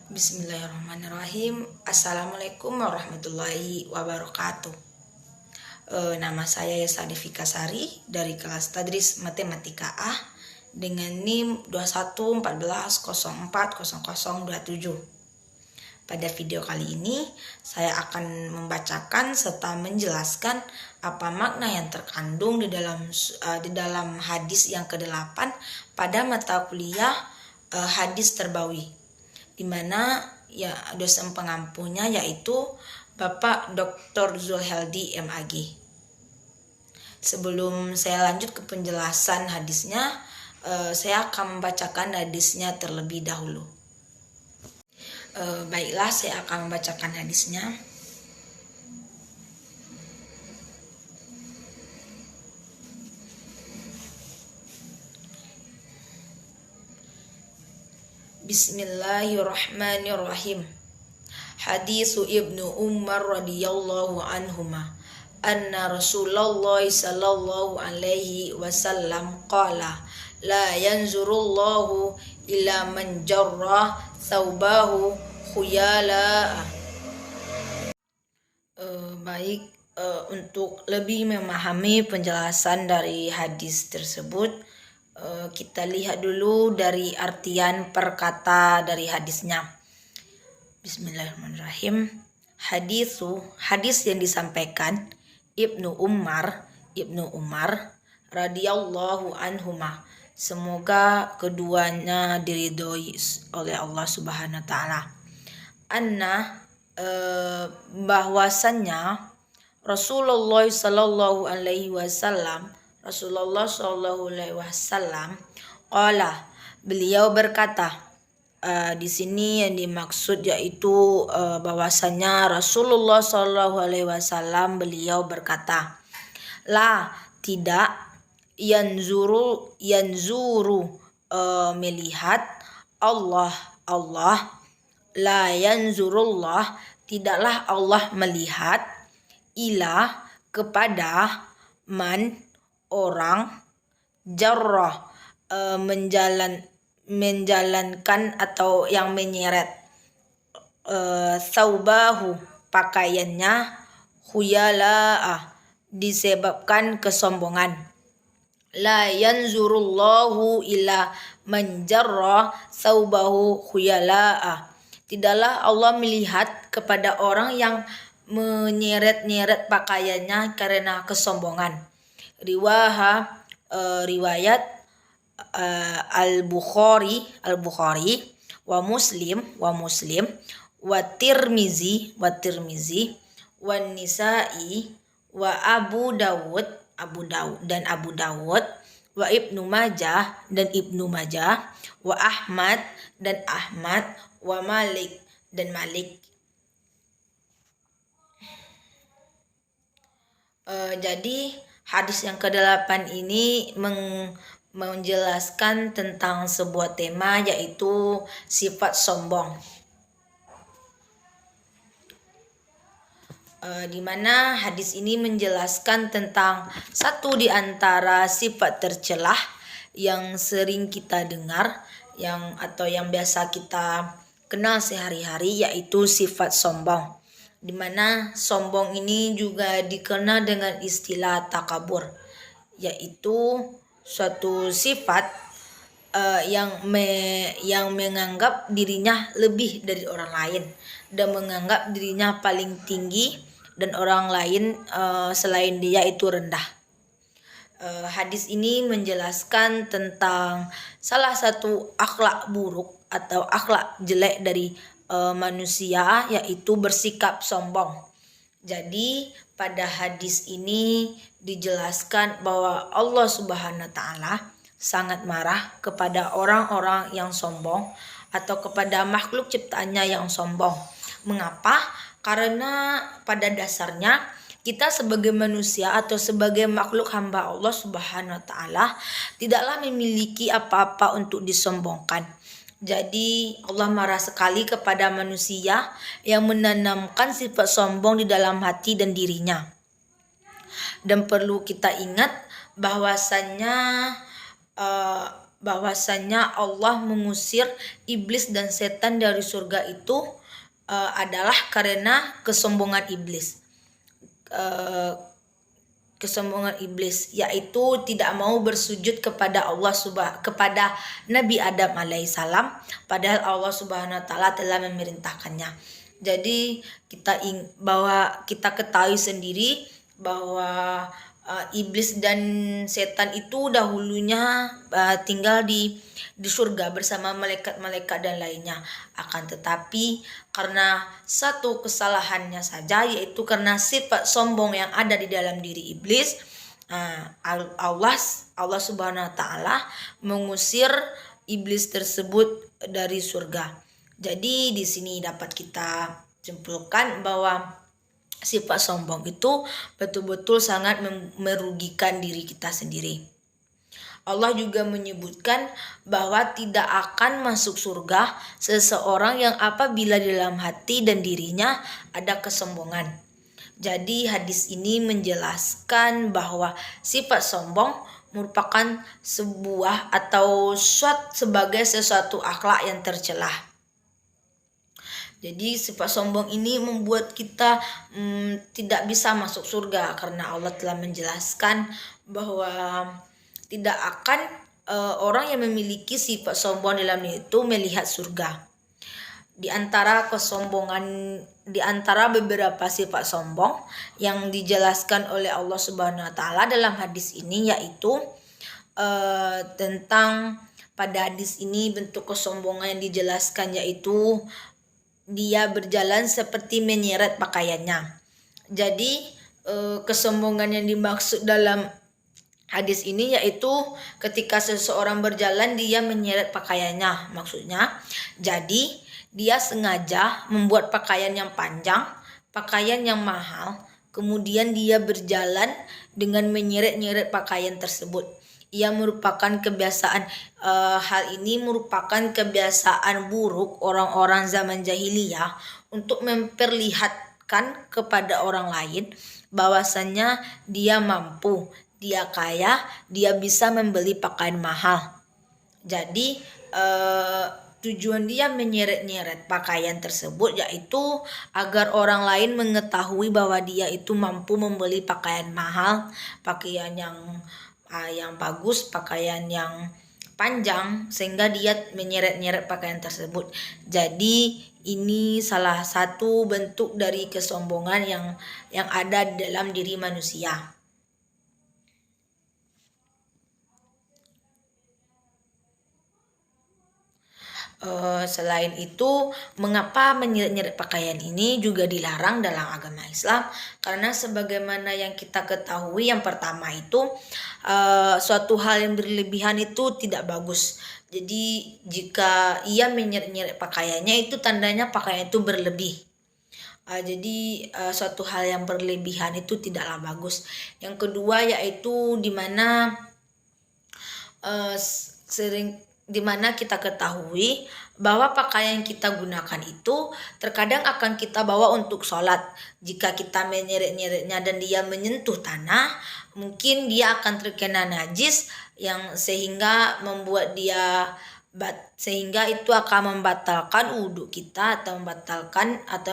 Bismillahirrahmanirrahim. Assalamualaikum warahmatullahi wabarakatuh. Nama saya Yesa Devika Sari dari kelas Tadris Matematika A dengan NIM 2114040027. Pada video kali ini saya akan membacakan serta menjelaskan apa makna yang terkandung di dalam hadis yang ke-8 pada mata kuliah hadis terbawi, di mana ya dosen pengampunya yaitu Bapak Dr. Zulheldi MAG. Sebelum saya lanjut ke penjelasan hadisnya, saya akan membacakan hadisnya terlebih dahulu. Baiklah, saya akan membacakan hadisnya. Bismillahirrahmanirrahim. Hadisu Ibnu Umar radhiyallahu anhuma anna Rasulullah sallallahu alaihi wasallam qala la yanzurullahu ila man jarra thawbahu khuyala. Untuk lebih memahami penjelasan dari hadis tersebut, kita lihat dulu dari artian perkata dari hadisnya. Bismillahirrahmanirrahim. Hadis yang disampaikan Ibnu Umar radhiyallahu anhuma, semoga keduanya diridhoi oleh Allah Subhanahu wa taala. Anna, bahwasannya Rasulullah sallallahu alaihi wasallam qala, beliau berkata. Di sini yang dimaksud yaitu bahwasanya Rasulullah sallallahu alaihi wasallam beliau berkata, la, tidak, yanzuru melihat Allah, la yanzurullah, tidaklah Allah melihat, ila, kepada, man, orang, jarrah, menjalankan atau yang menyeret, thawbahu, pakaiannya, khuyala, disebabkan kesombongan. La yanzurullahu ila man jarra thawbahu khuyala, tidaklah Allah melihat kepada orang yang menyeret-nyeret pakaiannya karena kesombongan. Riwayat Al-Bukhari wa Muslim wa Tirmizi wa Nisa'i wa Abu Dawud wa Ibnu Majah wa Ahmad wa Malik. Jadi hadis yang ke-8 ini menjelaskan tentang sebuah tema, yaitu sifat sombong, di mana hadis ini menjelaskan tentang satu di antara sifat tercelah yang sering kita dengar atau yang biasa kita kenal sehari-hari, yaitu sifat sombong, di mana sombong ini juga dikenal dengan istilah takabur, yaitu suatu sifat yang menganggap dirinya lebih dari orang lain dan menganggap dirinya paling tinggi dan orang lain selain dia itu rendah. Hadis ini menjelaskan tentang salah satu akhlak buruk atau akhlak jelek dari manusia, yaitu bersikap sombong. Jadi pada hadis ini dijelaskan bahwa Allah Subhanahu wa taala sangat marah kepada orang-orang yang sombong atau kepada makhluk ciptaannya yang sombong. Mengapa? Karena pada dasarnya kita sebagai manusia atau sebagai makhluk hamba Allah Subhanahu wa taala tidaklah memiliki apa-apa untuk disombongkan. Jadi Allah marah sekali kepada manusia yang menanamkan sifat sombong di dalam hati dan dirinya. Dan perlu kita ingat bahwasannya bahwasanya Allah mengusir iblis dan setan dari surga itu adalah karena kesombongan iblis. Kesombongan iblis, yaitu tidak mau bersujud kepada kepada Nabi Adam alaihissalam, padahal Allah Subhanahu wa taala telah memerintahkannya. Jadi bahwa kita ketahui sendiri bahwa iblis dan setan itu dahulunya tinggal di surga bersama malaikat-malaikat dan lainnya. Akan tetapi karena satu kesalahannya saja, yaitu karena sifat sombong yang ada di dalam diri iblis, Allah Subhanahu wa taala mengusir iblis tersebut dari surga. Jadi di sini dapat kita simpulkan bahwa sifat sombong itu betul-betul sangat merugikan diri kita sendiri. Allah juga menyebutkan bahwa tidak akan masuk surga seseorang yang apabila di dalam hati dan dirinya ada kesombongan. Jadi hadis ini menjelaskan bahwa sifat sombong merupakan sebuah atau sebagai sesuatu akhlak yang tercelah. Jadi sifat sombong ini membuat kita tidak bisa masuk surga karena Allah telah menjelaskan bahwa tidak akan orang yang memiliki sifat sombong dalam itu melihat surga. Di antara beberapa sifat sombong yang dijelaskan oleh Allah Subhanahu wa taala dalam hadis ini, yaitu tentang pada hadis ini bentuk kesombongan yang dijelaskan, yaitu dia berjalan seperti menyeret pakaiannya. Jadi kesombongan yang dimaksud dalam hadis ini yaitu ketika seseorang berjalan dia menyeret pakaiannya, maksudnya jadi dia sengaja membuat pakaian yang panjang, pakaian yang mahal, kemudian dia berjalan dengan menyeret-nyeret pakaian tersebut. Ia merupakan kebiasaan hal ini merupakan kebiasaan buruk orang-orang zaman jahiliyah untuk memperlihatkan kepada orang lain bahwasannya dia mampu, dia kaya, dia bisa membeli pakaian mahal. Jadi tujuan dia menyeret-nyeret pakaian tersebut yaitu agar orang lain mengetahui bahwa dia itu mampu membeli pakaian mahal, pakaian yang bagus, pakaian yang panjang, sehingga dia menyeret-nyeret pakaian tersebut. Jadi ini salah satu bentuk dari kesombongan yang ada dalam diri manusia. Selain itu, mengapa menyeret-nyeret pakaian ini juga dilarang dalam agama Islam? Karena sebagaimana yang kita ketahui, yang pertama itu suatu hal yang berlebihan itu tidak bagus. Jadi jika ia menyeret-nyeret pakaiannya, itu tandanya pakaian itu berlebih. Jadi suatu hal yang berlebihan itu tidaklah bagus. Yang kedua yaitu dimana kita ketahui bahwa pakaian yang kita gunakan itu terkadang akan kita bawa untuk sholat. Jika kita menyeret-nyeretnya dan dia menyentuh tanah, mungkin dia akan terkena najis yang sehingga itu akan membatalkan wudhu kita atau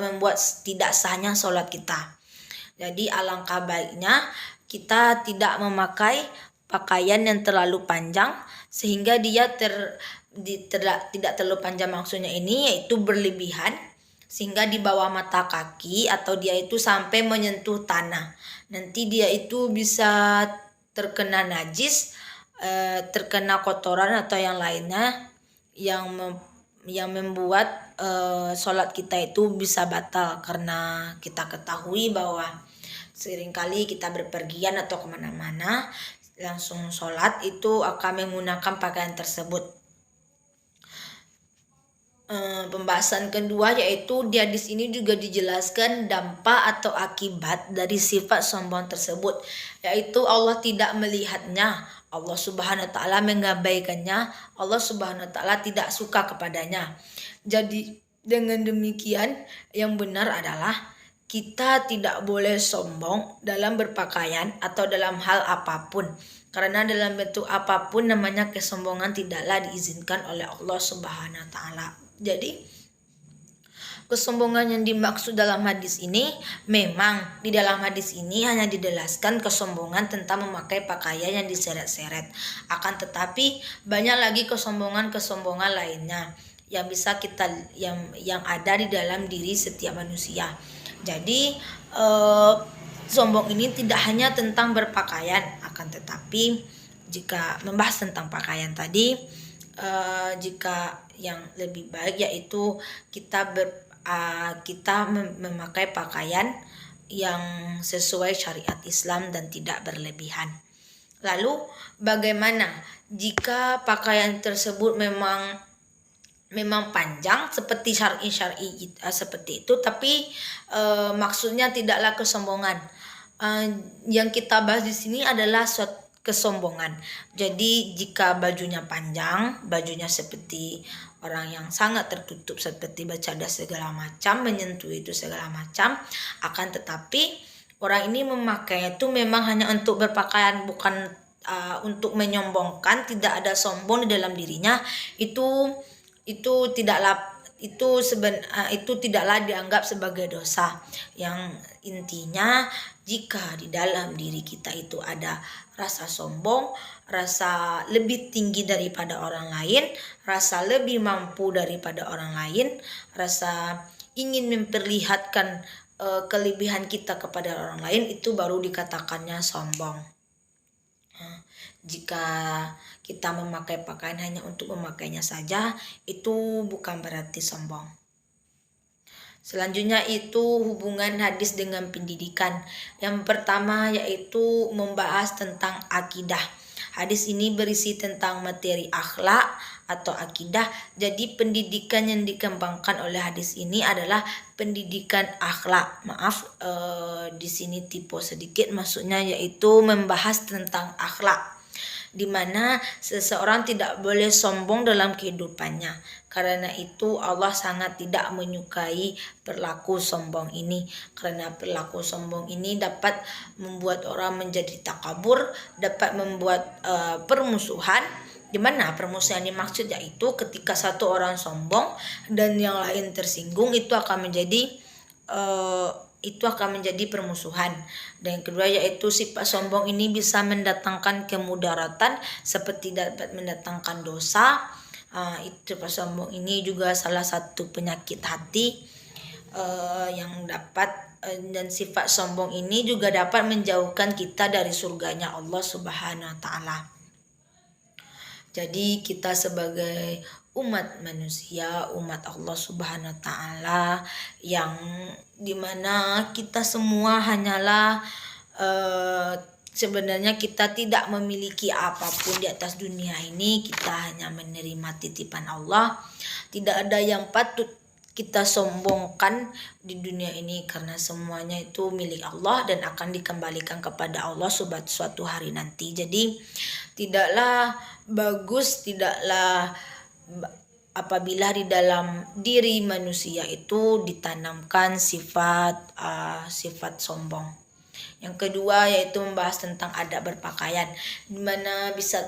membuat tidak sahnya sholat kita. Jadi alangkah baiknya kita tidak memakai pakaian yang terlalu panjang sehingga dia tidak terlalu panjang, maksudnya ini yaitu berlebihan sehingga di bawah mata kaki atau dia itu sampai menyentuh tanah. Nanti dia itu bisa terkena najis, terkena kotoran atau yang lainnya yang membuat sholat kita itu bisa batal, karena kita ketahui bahwa seringkali kita berpergian atau kemana-mana langsung sholat itu akan menggunakan pakaian tersebut. Pembahasan kedua yaitu di hadis ini juga dijelaskan dampak atau akibat dari sifat sombong tersebut, yaitu Allah tidak melihatnya, Allah Subhanahu wa taala mengabaikannya, Allah Subhanahu wa taala tidak suka kepadanya. Jadi dengan demikian yang benar adalah kita tidak boleh sombong dalam berpakaian atau dalam hal apapun. Karena dalam bentuk apapun namanya kesombongan tidaklah diizinkan oleh Allah Subhanahu wa taala. Jadi kesombongan yang dimaksud dalam hadis ini, memang di dalam hadis ini hanya dijelaskan kesombongan tentang memakai pakaian yang diseret-seret. Akan tetapi banyak lagi kesombongan lainnya yang bisa kita yang ada di dalam diri setiap manusia. Jadi sombong ini tidak hanya tentang berpakaian, akan tetapi jika membahas tentang pakaian tadi, jika yang lebih baik yaitu kita memakai pakaian yang sesuai syariat Islam dan tidak berlebihan. Lalu bagaimana jika pakaian tersebut memang panjang seperti syar'i seperti itu, tapi maksudnya tidaklah kesombongan. Yang kita bahas di sini adalah suatu kesombongan. Jadi jika bajunya panjang, bajunya seperti orang yang sangat tertutup seperti bercadas segala macam, menyentuh itu segala macam, akan tetapi orang ini memakai itu memang hanya untuk berpakaian, bukan untuk menyombongkan, tidak ada sombong di dalam dirinya, itu tidaklah dianggap sebagai dosa. Yang intinya jika di dalam diri kita itu ada rasa sombong, rasa lebih tinggi daripada orang lain, rasa lebih mampu daripada orang lain, rasa ingin memperlihatkan kelebihan kita kepada orang lain, itu baru dikatakannya sombong. Jika kita memakai pakaian hanya untuk memakainya saja, itu bukan berarti sombong. Selanjutnya itu hubungan hadis dengan pendidikan. Yang pertama yaitu membahas tentang akidah. Hadis ini berisi tentang materi akhlak atau akidah. Jadi pendidikan yang dikembangkan oleh hadis ini adalah pendidikan akhlak. Di sini typo sedikit, maksudnya yaitu membahas tentang akhlak, di mana seseorang tidak boleh sombong dalam kehidupannya. Karena itu Allah sangat tidak menyukai perilaku sombong ini. Karena perilaku sombong ini dapat membuat orang menjadi takabur, dapat membuat permusuhan. Di mana permusuhan yang dimaksud yaitu ketika satu orang sombong dan yang lain tersinggung, itu akan menjadi permusuhan. Dan yang kedua yaitu sifat sombong ini bisa mendatangkan kemudaratan seperti dapat mendatangkan dosa. Sifat sombong ini juga salah satu penyakit hati yang dapat, dan sifat sombong ini juga dapat menjauhkan kita dari surganya Allah Subhanahu wa taala. Jadi kita sebagai umat manusia, umat Allah Subhanahu wa taala, yang dimana kita semua hanyalah sebenarnya kita tidak memiliki apapun di atas dunia ini, kita hanya menerima titipan Allah. Tidak ada yang patut kita sombongkan di dunia ini, karena semuanya itu milik Allah dan akan dikembalikan kepada Allah suatu hari nanti. Jadi tidaklah bagus, tidaklah apabila di dalam diri manusia itu ditanamkan sifat sombong. Yang kedua yaitu membahas tentang adab berpakaian, di mana bisa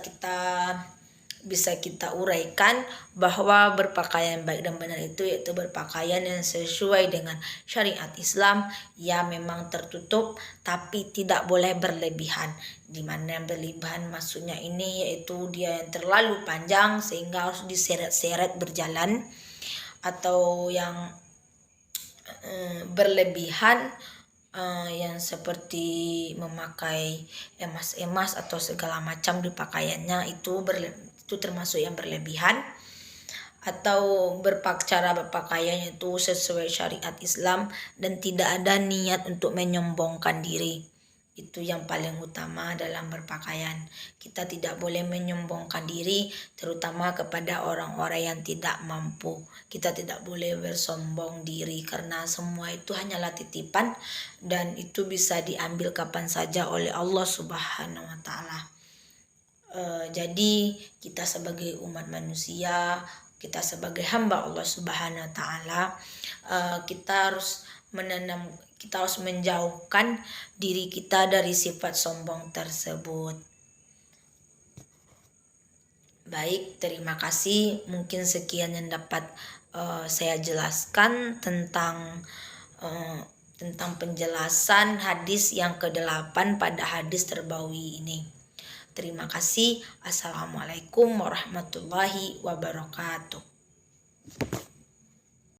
kita uraikan bahwa berpakaian baik dan benar itu yaitu berpakaian yang sesuai dengan syariat Islam. Ya memang tertutup tapi tidak boleh berlebihan. Di mana berlebihan maksudnya ini yaitu dia yang terlalu panjang sehingga harus diseret-seret berjalan, atau yang berlebihan yang seperti memakai emas atau segala macam di pakaiannya, itu termasuk yang berlebihan. Atau cara berpakaian itu sesuai syariat Islam dan tidak ada niat untuk menyombongkan diri. Itu yang paling utama dalam berpakaian. Kita tidak boleh menyombongkan diri, terutama kepada orang-orang yang tidak mampu. Kita tidak boleh bersombong diri karena semua itu hanyalah titipan dan itu bisa diambil kapan saja oleh Allah Subhanahu wa taala. Jadi kita sebagai umat manusia, kita sebagai hamba Allah Subhanahu wa taala, kita harus kita harus menjauhkan diri kita dari sifat sombong tersebut. Baik, terima kasih. Mungkin sekian yang dapat saya jelaskan tentang penjelasan hadis yang ke-8 pada hadis terbawi ini. Terima kasih. Assalamualaikum warahmatullahi wabarakatuh.